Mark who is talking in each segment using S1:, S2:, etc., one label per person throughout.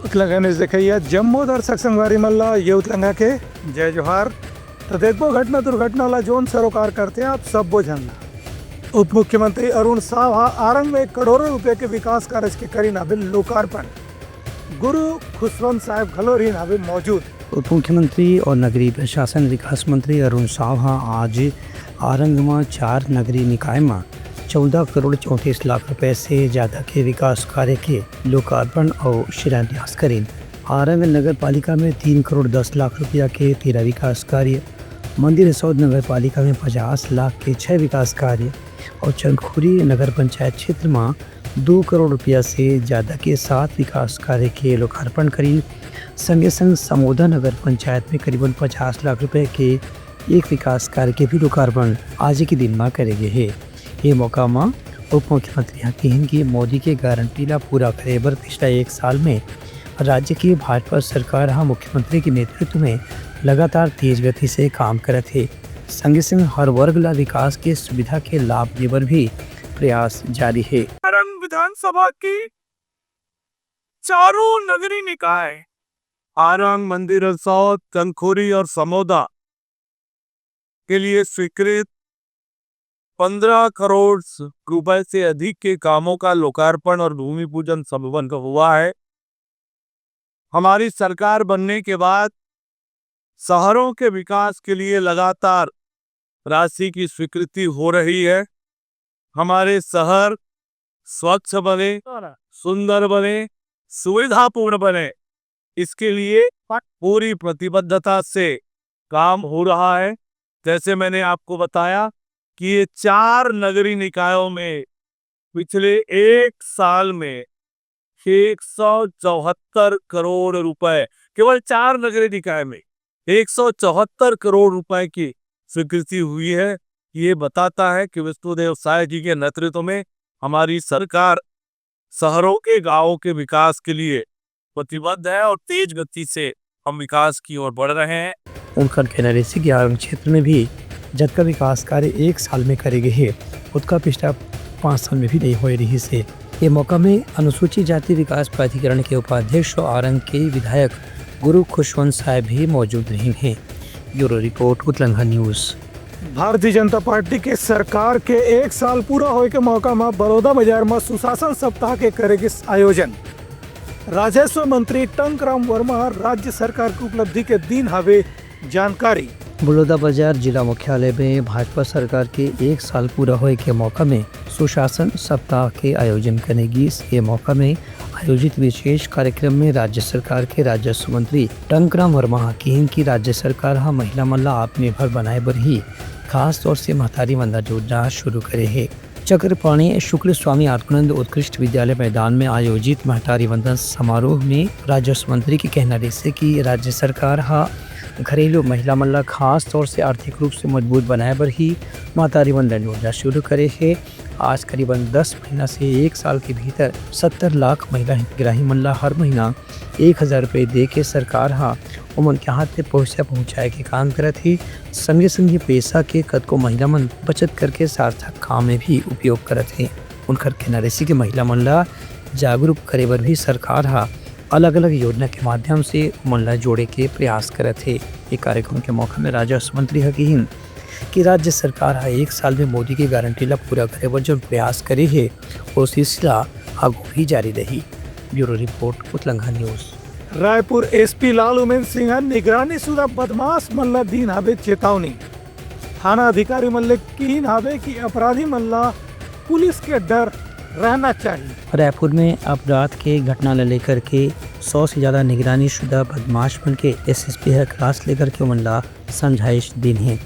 S1: उतलंघाने देखिए जम्मू दर्शक संगवारी मल्ला ये उतलंघा के जय जोहार। तो देखो घटना दुर्घटना वाला जोन सरोकार करते हैं आप सब वो जानना। उप मुख्यमंत्री अरुण साव आरंग में करोड़ों रुपए के विकास कार्य के करी नावे लोकार्पण। गुरु खुशवंत साहब घलोरी नावे मौजूद।
S2: उप मुख्यमंत्री और नगरीय प्रशासन विकास मंत्री अरुण साव आज आरंग में 4 नगरीय निकाय में 14 करोड़ 34 लाख रुपए से ज़्यादा के विकास कार्य के लोकार्पण और शिलान्यास करें। आरंग नगर पालिका में 3 करोड़ 10 लाख रुपया के 13 विकास कार्य, मंदिर सौद नगर पालिका में 50 लाख के 6 विकास कार्य और चंदखुरी नगर पंचायत क्षेत्र में 2 करोड़ रुपया से ज़्यादा के 7 विकास कार्य के लोकार्पण करें। संगे संग समोदा नगर पंचायत में करीबन 50 लाख रुपए के एक विकास कार्य के भी लोकार्पण आज के दिन में करेंगे है। ये मौका में उप मुख्यमंत्री कहन कि मोदी के गारंटी ला पूरा करे बर पिछला 1 साल में राज्य की भाजपा सरकार मुख्यमंत्री के नेतृत्व में लगातार तेज गति से काम करत है। संगे संग हर वर्ग ला विकास के सुविधा के लाभ देवर भी प्रयास जारी है।
S3: विधानसभा की चारों नगरीय निकाय आरंग, मंदिर सौद, चंदखुरी और समोदा के लिए स्वीकृत 15 करोड़ रुपए से अधिक के कामों का लोकार्पण और भूमि पूजन संपन्न हुआ है। हमारी सरकार बनने के बाद शहरों के विकास के लिए लगातार राशि की स्वीकृति हो रही है। हमारे शहर स्वच्छ बने, सुंदर बने, सुविधापूर्ण बने, इसके लिए पूरी प्रतिबद्धता से काम हो रहा है। जैसे मैंने आपको बताया कि ये 4 नगरीय निकायों में पिछले 1 साल में 174 करोड़ रुपए, केवल 4 नगरीय निकाय में 174 करोड़ रुपए की स्वीकृति हुई है। ये बताता है कि विष्णुदेव साय जी के नेतृत्व में हमारी सरकार शहरों के गांवों के विकास के लिए प्रतिबद्ध है और तेज गति से हम विकास की ओर बढ़ रहे हैं।
S2: उनका कहना है कि आरंग क्षेत्र में भी जब विकास कार्य 1 साल में करेंगे है उसका पिछला 5 साल में भी नहीं हो रही से। ये मौका में अनुसूचित जाति विकास प्राधिकरण के उपाध्यक्ष और आरंग के विधायक गुरु खुशवंत साहब भी मौजूद रहे हैं। ब्यूरो रिपोर्ट उतलंघा न्यूज।
S1: भारतीय जनता पार्टी के सरकार के 1 साल पूरा होए के मौका में बड़ौदा बाजार में सुशासन सप्ताह के करेगी आयोजन। राजस्व मंत्री टंकराम वर्मा राज्य सरकार की उपलब्धि के दिन हवे जानकारी।
S2: बड़ौदा बाजार जिला मुख्यालय में भाजपा सरकार के 1 साल पूरा होए के मौका में सुशासन सप्ताह के आयोजन करेगी। ये मौका में आयोजित विशेष कार्यक्रम में राज्य सरकार के राजस्व मंत्री टंकराम वर्मा कहन की राज्य सरकार महिला मल्ला आत्मनिर्भर बनाए बर ही खास तौर से महतारी वंदा योजना शुरू करे है। चक्रपाणी शुक्ल स्वामी आत्मानंद उत्कृष्ट विद्यालय मैदान में आयोजित महतारी वंदन समारोह में राजस्व मंत्री के कहना रहे कि राज्य सरकार घरेलू महिला मल्ला खास तौर से आर्थिक रूप से मजबूत बनाए बर ही महतारी वंदन योजना शुरू करे है। आज करीबन 10 महीना से 1 साल के भीतर 70 लाख महिला हितग्राही मल्ला हर महीना 1000 रुपये दे के सरकार उमन के हाथ में पहुँचाए के काम करत ही। संगे संगे पैसा के कद को महिला मन बचत करके सार्थक काम में भी उपयोग करत है। उनकर कहना रही कि महिला मन ला जागरूक करे बर भी सरकार अलग अलग योजना के माध्यम से मन ला जोड़े के प्रयास करत है। ये कार्यक्रम के मौका में राजस्व मंत्री कहन कि राज्य सरकार 1 साल में मोदी की गारंटी ला पूरा करे बर जो प्रयास करे है वो सिलसिला आगू भी जारी रही। ब्यूरो रिपोर्ट उतलंघा न्यूज।
S1: रायपुर एसपी लाल उमेन सिंह निगरानी शुदा बदमाश मल्ला दीन हवे चेतावनी। थाना अधिकारी मल्ले कीन हवे कि अपराधी मल्ला पुलिस के डर रहना चाहिए।
S2: रायपुर में अपराध के घटना लेकर के 100 से ज्यादा निगरानी शुदा बदमाश बन के एसएसपी क्लास लेकर के मल्ला समझाइश दिन है।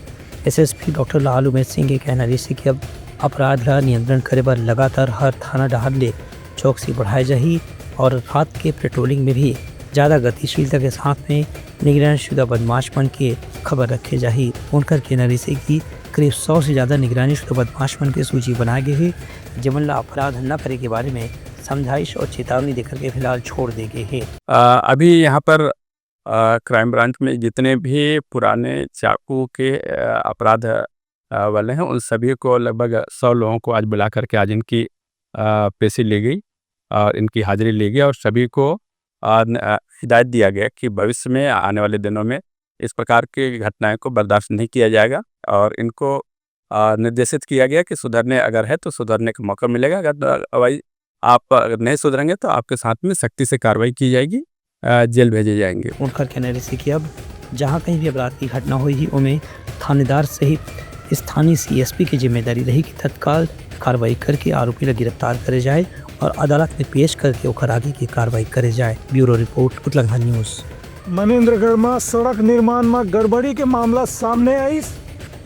S2: एसएसपी डॉक्टर लाल उमेन सिंह के कहना रही कि अब अपराध ला नियंत्रण करे बर लगातार हर थाना डहार ले चौकसी बढ़ाई जाही और रात के पेट्रोलिंग में भी ज़्यादा गतिशीलता के साथ में निगरानी शुदा बदमाश बन के खबर रखे जाही। उनकर कहना रही कि करीब 100 से ज़्यादा निगरानी शुदा बदमाश बन के सूची बनाए गए है जिमन ला अपराध न करे के बारे में समझाइश और चेतावनी देकर के फिलहाल छोड़ दे गए है।
S4: अभी यहाँ पर क्राइम ब्रांच में जितने भी पुराने चाकू के अपराध वाले हैं उन सभी को लगभग 100 लोगों को आज बुला करके आज इनकी पेशी ली गई और इनकी हाजिरी ली गई और सभी को हिदायत दिया गया कि भविष्य में आने वाले दिनों में इस प्रकार की घटनाएं को बर्दाश्त नहीं किया जाएगा और इनको निर्देशित किया गया कि सुधरने अगर है तो सुधरने का मौका मिलेगा, अगर आप अगर नहीं सुधरेंगे तो आपके साथ में सख्ती से कार्रवाई की जाएगी, जेल भेजे जाएंगे।
S2: उनका कहना है कि अब जहाँ कहीं भी अपराध की घटना हुई ही उनमें थानेदार सहित स्थानीय CSP की जिम्मेदारी रही कि तत्काल कार्रवाई करके आरोपी को गिरफ्तार करे जाए और अदालत में पेश करके ओकर आगे की कार्रवाई करे जाए। ब्यूरो रिपोर्ट उतलंघा न्यूज़।
S1: मनेन्द्रगढ़ में सड़क निर्माण में गड़बड़ी के मामला सामने आई,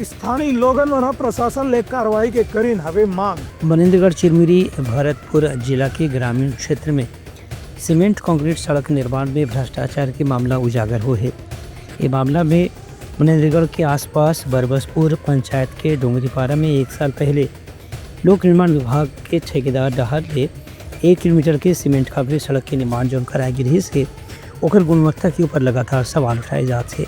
S1: स्थानीय लोगन और प्रशासन ले कार्रवाई के करीन हवे मांग।
S2: मनेन्द्रगढ़ चिरमिरी भरतपुर जिला के ग्रामीण क्षेत्र में सीमेंट कंक्रीट सड़क निर्माण में भ्रष्टाचार के मामला उजागर हो है। ये मामला में मनेन्द्रगढ़ के आसपास बरबसपुर पंचायत के डोंगरीपारा में 1 साल पहले लोक निर्माण विभाग के ठेकेदार डहर ले 1 किलोमीटर के सीमेंट कंक्रीट सड़क के निर्माण जो कराए गिरी से ओकर गुणवत्ता के ऊपर लगातार सवाल उठाए जाते।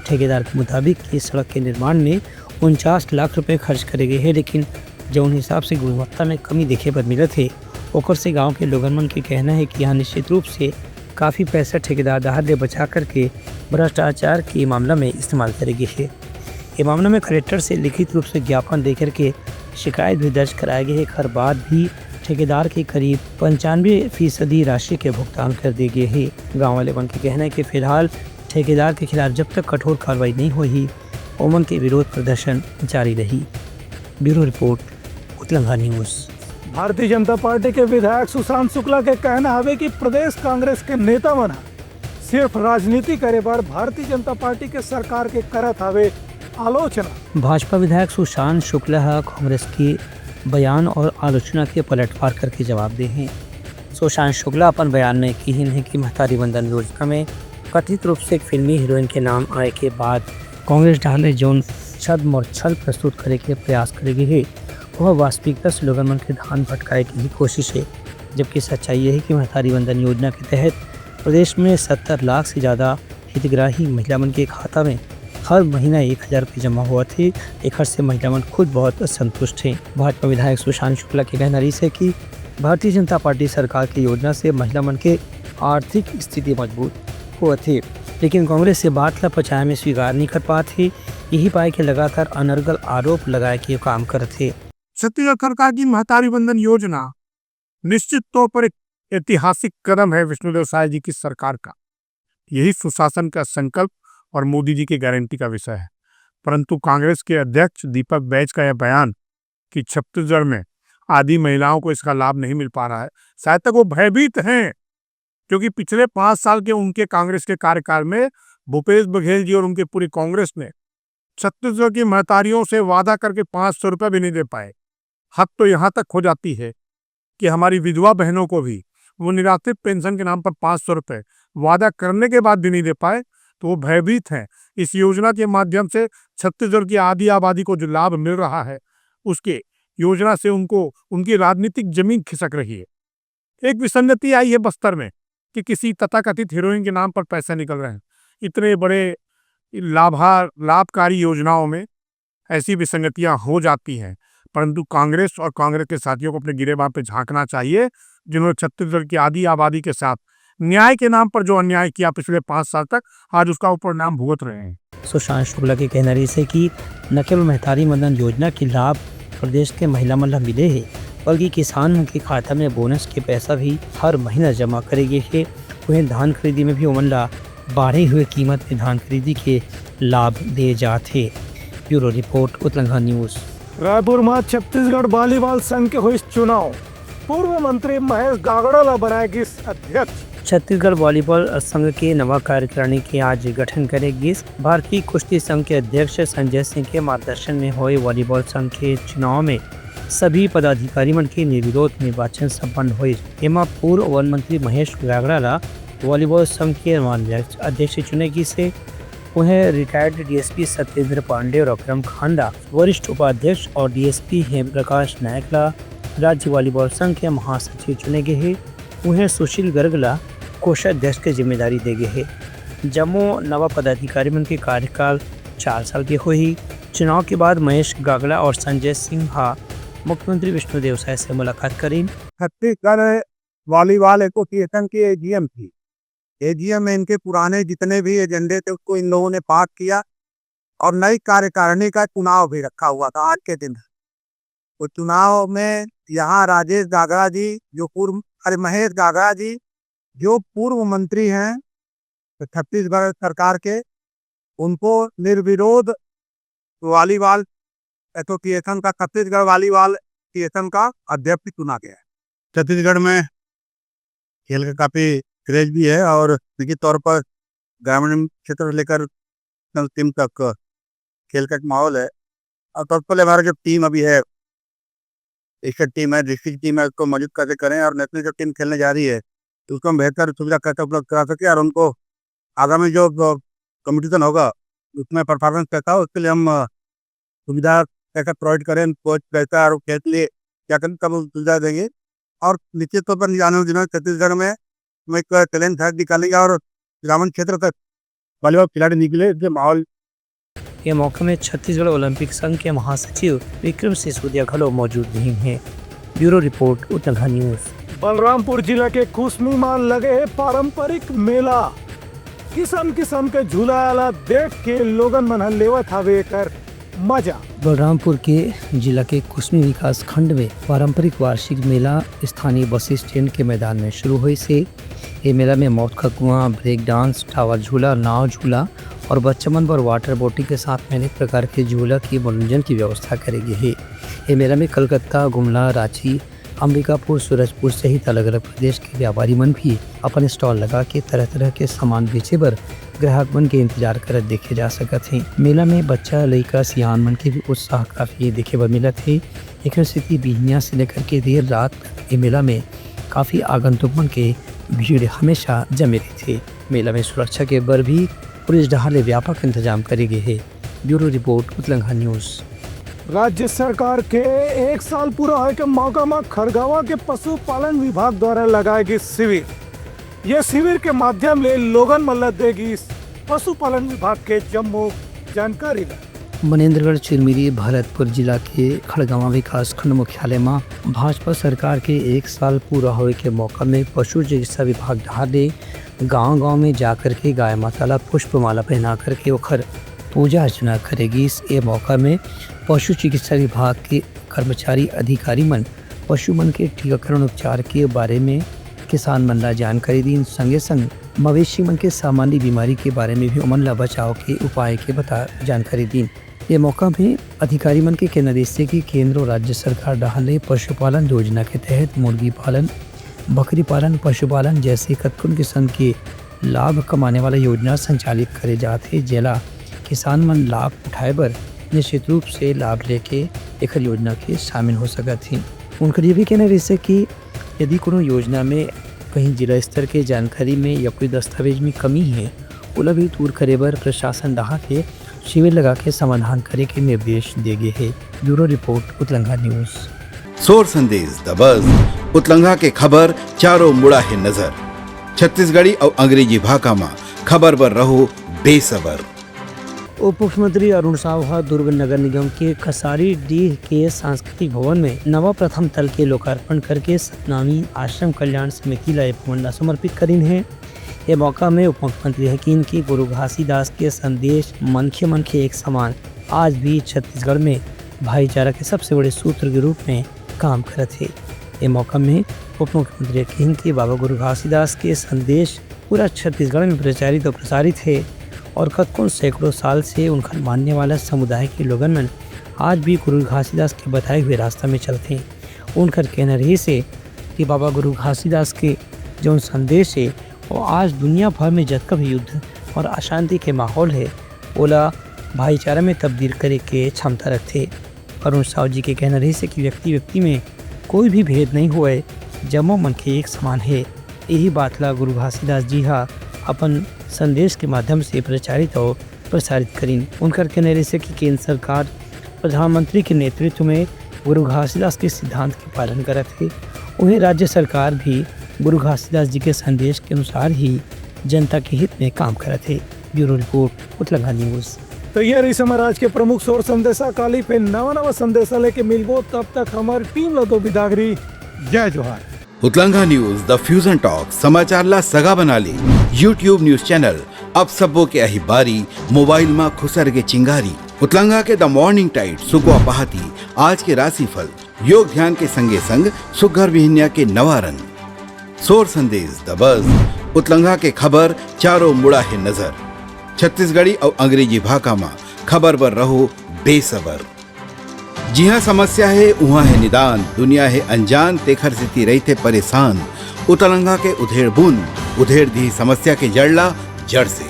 S2: ठेकेदार के मुताबिक इस सड़क के निर्माण में 49 लाख रुपए खर्च करे गए हैं, लेकिन जौन हिसाब से गुणवत्ता में कमी देखे पर मिले थे ओकर से गांव के लोगन मन के कहना है कि यहाँ निश्चित रूप से काफ़ी पैसा ठेकेदार डहर ले बचा करके भ्रष्टाचार के मामला में इस्तेमाल करेगी है। ये मामला में कलेक्टर से लिखित रूप से ज्ञापन देकर के शिकायत भी दर्ज कराए गए है। हर बार भी ठेकेदार के करीब 95% राशि के भुगतान कर दिए गए हैं। गाँव वाले मन के कहना है कि फिलहाल ठेकेदार के खिलाफ जब तक कठोर कार्रवाई नहीं हुई ओमन के विरोध प्रदर्शन जारी रही। ब्यूरो रिपोर्ट उतलंघा न्यूज़।
S1: भारतीय जनता पार्टी के विधायक सुशांत शुक्ला के कहना है कि प्रदेश कांग्रेस के नेता मन सिर्फ राजनीति करे पर भारतीय जनता पार्टी के सरकार के करत हवे आलोचना। भाजपा
S2: विधायक सुशांत शुक्ला कांग्रेस की बयान और आलोचना के पलटवार करके जवाब दे हैं। सुशांत शुक्ला अपन बयान में की है कि महतारी वंदन योजना में कथित रूप से एक फिल्मी हीरोइन के नाम आए के बाद कांग्रेस डाले जौन छद्म और छल प्रस्तुत करे के प्रयास करेगी है वह वास्तविकता से लोगों मन के ध्यान भटकाए की कोशिश है, जबकि सच्चाई यह है कि महतारी वंदन योजना के तहत प्रदेश में 70 लाख से ज़्यादा हितग्राही महिला मन के खाता में हर महीना 1000 रुपये जमा हुआ थे। एक से महिला मन खुद बहुत संतुष्ट हैं। भाजपा विधायक सुशांत शुक्ला के कहना है कि भारतीय जनता पार्टी सरकार की योजना से महिला मन के आर्थिक स्थिति मजबूत हुआ थी, लेकिन कांग्रेस से बात ला पचाए में स्वीकार नहीं कर पाते। यही पाए के लगातार अनर्गल आरोप लगाए के काम करते।
S3: छत्तीसगढ़ सरकार की महतारी वंदन योजना निश्चित तौर पर एक ऐतिहासिक कदम है विष्णुदेव साय जी की सरकार का। यही सुशासन का संकल्प और मोदी जी की गारंटी का विषय है। परंतु कांग्रेस के अध्यक्ष दीपक बैज का यह बयान कि छत्तीसगढ़ में आदि महिलाओं को इसका लाभ नहीं मिल पा रहा है, शायद तक वो भयभीत हैं, क्योंकि पिछले 5 साल के उनके कांग्रेस के कार्यकाल में भूपेश बघेल जी और उनके पूरी कांग्रेस ने छत्तीसगढ़ की महतारियों से वादा करके 500 रुपये भी नहीं दे पाए। हद तो यहाँ तक हो जाती है कि हमारी विधवा बहनों को भी वो निराश्रित पेंशन के नाम पर 500 रुपये वादा करने के बाद भी नहीं दे पाए, तो वो भयभीत हैं। इस योजना के माध्यम से छत्तीसगढ़ की आधी आबादी को जो लाभ मिल रहा है उसके योजना से उनको उनकी राजनीतिक जमीन खिसक रही है। एक विसंगति आई है बस्तर में कि किसी तथाकथित हीरोइन के नाम पर पैसे निकल रहे हैं। इतने बड़े लाभकारी योजनाओं में ऐसी विसंगतियां हो जाती हैं, परंतु कांग्रेस और कांग्रेस के साथियों को अपने गिरेबान पे झांकना चाहिए, जिन्होंने छत्तीसगढ़ की आधी आबादी के साथ न्याय के नाम पर जो अन्याय किया पिछले 5 साल तक, आज उसका ऊपर नाम भुगत रहे हैं।
S2: सुशांत शुक्ला के कहना है कि न केवल महतारी वंदन योजना के लाभ प्रदेश के महिला मन मिले हैं, बल्कि किसान के खाता में बोनस के पैसा भी हर महीना जमा करेंगे है। वहीं धान खरीदी में भी ओमन ला बढ़े हुए कीमत में धान खरीदी के लाभ दिए जाते। ब्यूरो रिपोर्ट उतलंघा न्यूज़।
S1: रायपुर में छत्तीसगढ़ वॉलीबॉल संघ के हुई चुनाव, पूर्व मंत्री महेश गागड़ा ला बनाएगी अध्यक्ष।
S2: छत्तीसगढ़ वॉलीबॉल संघ के नवा कार्यकारिणी के आज गठन करेगी। भारतीय कुश्ती संघ के अध्यक्ष संजय सिंह के मार्गदर्शन में हुए वॉलीबॉल संघ के चुनाव में सभी पदाधिकारी मन के निर्विरोध निर्वाचन संपन्न हुए। एमा पूर्व वन मंत्री महेश गागड़ा ला वॉलीबॉल संघ के अध्यक्ष चुनेगी से उन्हें रिटायर्ड डीएसपी सत्येंद्र पांडे और अक्रम खांडा वरिष्ठ उपाध्यक्ष और डीएसपी हेम प्रकाश नायक ला राज्य वॉलीबॉल संघ के महासचिव चुने गए हैं। उन्हें सुशील गर्ग ला कोषाध्यक्ष की जिम्मेदारी दे गए है। जम्मू नवा पदाधिकारी मन के कार्यकाल 4 साल की हुई। चुनाव के बाद महेश गागड़ा और संजय सिंह मुख्यमंत्री विष्णुदेव साय से मुलाकात करी।
S3: छत्तीसगढ़ वॉलीबॉल एसोसिएशन के जीएम थी
S5: एजीएम में इनके पुराने जितने भी एजेंडे थे उसको इन लोगों ने पास किया और नई कार्यकारिणी का चुनाव भी रखा हुआ था आज के दिन। उस चुनाव में यहाँ राजेश गागड़ा जी महेश गागड़ा जी जो पूर्व मंत्री हैं छत्तीसगढ़ सरकार के, उनको निर्विरोध वॉलीबॉल एसोसिएशन का छत्तीसगढ़ वॉलीबॉल एसोसिएशन का अध्यक्ष चुना गया है। छत्तीसगढ़ में खेल का काफी क्रेज भी है और निश्चित तौर पर ग्रामीण क्षेत्र से लेकर टीम तक खेल का एक माहौल है। और तौर हमारा जो टीम अभी है, स्टेट टीम है, डिस्ट्रिक्ट टीम है, उसको मजबूत कैसे करें और नेशनल जो टीम खेलने जा रही है तो उसको हम बेहतर सुविधा कैसे उपलब्ध करा सके और उनको आगामी जो कॉम्पिटिशन होगा उसमें परफॉर्मेंस कैसा हो, उसके लिए हम सुविधा कैसे प्रोवाइड करें, कोच कैसा और खेल के लिए क्या करें, तब सुविधा देंगे। और निश्चित तौर पर आने वाले दिनों में छत्तीसगढ़ में हम एक टैलेंट सर्च निकालेंगे और ग्रामीण क्षेत्र तक वॉलीबॉल खिलाड़ी निकले इसके माहौल।
S2: ये मौके में छत्तीसगढ़ ओलंपिक संघ के महासचिव विक्रम सिसोदिया खलो मौजूद नहीं हैं। Bureau report Uttarakhand news.
S1: Balrampur जिला के कुसमी में लगे पारंपरिक मेला, किस्म किस्म के झूला वाला देख के लोगन मन लेवत हवे कर मजा।
S2: बलरामपुर के जिला के कुसमी विकास खंड में पारंपरिक वार्षिक मेला स्थानीय बस स्टैंड के मैदान में शुरू हुई से ये मेला में मौत का कुआं, ब्रेक डांस, टावर झूला, नाव झूला और बच्चमन पर वाटर बोटिंग के साथ में अनेक प्रकार के झूला की मनोरंजन की व्यवस्था करेगी है। ये मेला में कलकत्ता, गुमला, रांची, अंबिकापुर, सूरजपुर सहित अलग अलग प्रदेश के व्यापारी मन भी अपने स्टॉल लगा के तरह तरह के सामान बेचे बर ग्राहक मन के इंतजार करत देखे जा सकत हैं। मेला में बच्चा, लड़का, सियान मन के भी उत्साह काफी देखे बर मिलत है। एक स्थिति बिहनिया से लेकर के देर रात ये मेला में काफी आगंतुक मन के भीड़ हमेशा जमे रहती है। मेला में सुरक्षा के बर भी पुलिस ढहाले व्यापक इंतजाम करे गए है। Bureau report Uttarakhand news.
S1: राज्य सरकार के 1 साल पूरा होने के मौका में खरगोवा के पशुपालन विभाग द्वारा लगाए गए शिविर, ये शिविर के माध्यम ले लोगन मन देगी पशुपालन विभाग के जम्मू जानकारी।
S2: मनेन्द्रगढ़ चिरमिरी भरतपुर जिला के खड़गवा विकास खंड मुख्यालय में भाजपा सरकार के 1 साल पूरा होने के मौका में पशु चिकित्सा विभाग ढाले गांव-गांव में जाकर के गाय माता ला पुष्पमाला पहना करके ओखर पूजा अर्चना करेगी। इस मौका में पशु चिकित्सा विभाग के कर्मचारी अधिकारी मन पशु मन के टीकाकरण उपचार के बारे में किसान मन ला जानकारी दी। संगे संग मवेशी मन के सामान्य बीमारी के बारे में भी उमन ला बचाव के उपाय के बता जानकारी दी। ये मौका में अधिकारी मन के कहना से कि केंद्र और राज्य सरकार डाले पशुपालन योजना के तहत मुर्गी पालन, बकरी पालन, पशुपालन जैसे कतकुन किस्म के लाभ कमाने वाला योजना संचालित करे जाते, जेला किसान मन लाभ उठाए बर निश्चित रूप से लाभ लेके एक योजना के शामिल हो सकत हैं। उनका ये भी कहना रही कि यदि कोनो योजना में कहीं जिला स्तर के जानकारी में या कोई दस्तावेज में कमी है, उला भी दूर करे बर प्रशासन डहा के शिविर लगा के समाधान करे के निर्देश दे गए है। Bureau report Uttarakhand news.
S6: सोर संदेश द बज़ उतलंघा के खबर चारों मुड़ा है नजर। छत्तीसगढ़ी और अंग्रेजी भाषा में खबर पर रहो बेसबर।
S2: उप मुख्यमंत्री अरुण साव दुर्ग नगर निगम के खसारी डीह के सांस्कृतिक भवन में नवा प्रथम तल के लोकार्पण करके सतनामी आश्रम कल्याण समिति ला भवन समर्पित करीन है। ये मौका में उप मुख्यमंत्री हकीन की गुरु घासीदास के संदेश मनखे मनखे एक समान आज भी छत्तीसगढ़ में भाईचारा के सबसे बड़े सूत्र के रूप में काम करते थे। ये मौका में उप मुख्यमंत्री हकीन की बाबा गुरु घासीदास के संदेश पूरा छत्तीसगढ़ में प्रचारित और प्रसारित है और कतकों सैकड़ों साल से उनका मानने वाला समुदाय के लोगन में आज भी गुरु घासीदास के बताए हुए रास्ता में चलते हैं। उनका कहना रही से कि बाबा गुरु घासीदास के जो संदेश है वो आज दुनिया भर में जतका भी युद्ध और अशांति के माहौल है ओला भाईचारा में तब्दील करे के क्षमता रखते। अरुण साव जी के कहना रही से कि व्यक्ति व्यक्ति में कोई भी भेद नहीं हुए, जम्मो मन के एक समान है। यही बात ला गुरु घासीदास जी अपन संदेश के माध्यम से प्रचारित और प्रसारित करीन। उनका कहना रही से कि केंद्र सरकार प्रधानमंत्री के नेतृत्व में गुरु घासीदास के सिद्धांत के पालन करत है। उन्हें राज्य सरकार भी गुरु घासीदास जी के संदेश के अनुसार ही जनता के हित में काम करत है। Bureau report Uttarakhand news.
S1: तो ये रही समाज के प्रमुख सोर संदेशा। काली पे नवा नवा संदेशा लेके मिलबो, तब तक हमारी टीम ला तो विदागरी। जय जोहार।
S6: उतलंगा न्यूज, द फ्यूजन टॉक, समाचार ला सगा बना ली। यूट्यूब न्यूज चैनल अब सबो के अही बारी, मोबाइल में खुसर के चिंगारी। उतलंगा के द मॉर्निंग टाइड, सुगवा पहाती, आज के राशिफल, योग ध्यान के संगे संग सुगर विहिन्या के नवारन। सोर संदेश द बज, उतलंगा के खबर चारों मुड़ा है नजर। छत्तीसगढ़ी और अंग्रेजी भाषा में खबर पर रहो बेसबर। जी हाँ, समस्या है वहाँ है निदान, दुनिया है अनजान, तेखर से रही थे परेशान। उतलंगा के उधेड़ बुन, उधेड़ दी समस्या के जड़ला जड़ से।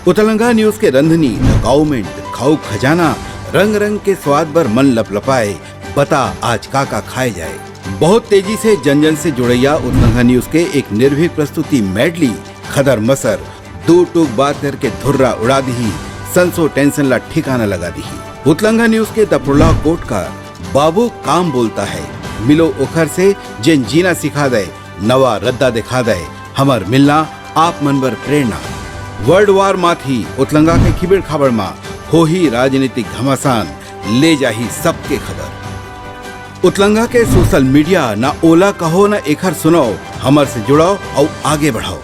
S6: उतलंगा न्यूज के रंधनी द गवर्नमेंट, खाऊ खजाना, रंग रंग के स्वाद पर मन लपलपाए, बता आज का खाए जाए। बहुत तेजी से जन जन से जुड़ैया उतलंगा न्यूज के एक निर्भीक प्रस्तुति मेडली, खदर मसर, दो टूक बात करके धुर्रा उड़ा दी, संसो टेंशन ला ठिकाना लगा दी। उतलंगा न्यूज के दपुरला कोट का बाबू काम बोलता है, मिलो ओखर से जिन जीना सिखा दे, नवा रद्दा दिखा दे, हमर मिलना आप मनवर प्रेरणा। वर्ल्ड वार माथी उतलंगा के खिबड़ खबर मा हो ही राजनीतिक घमासान, ले जाही सबके खबर। उतलंगा के सोशल मीडिया ना ओला कहो ना एखर सुनाओ, हमर से जुड़ाओ और आगे बढ़ाओ।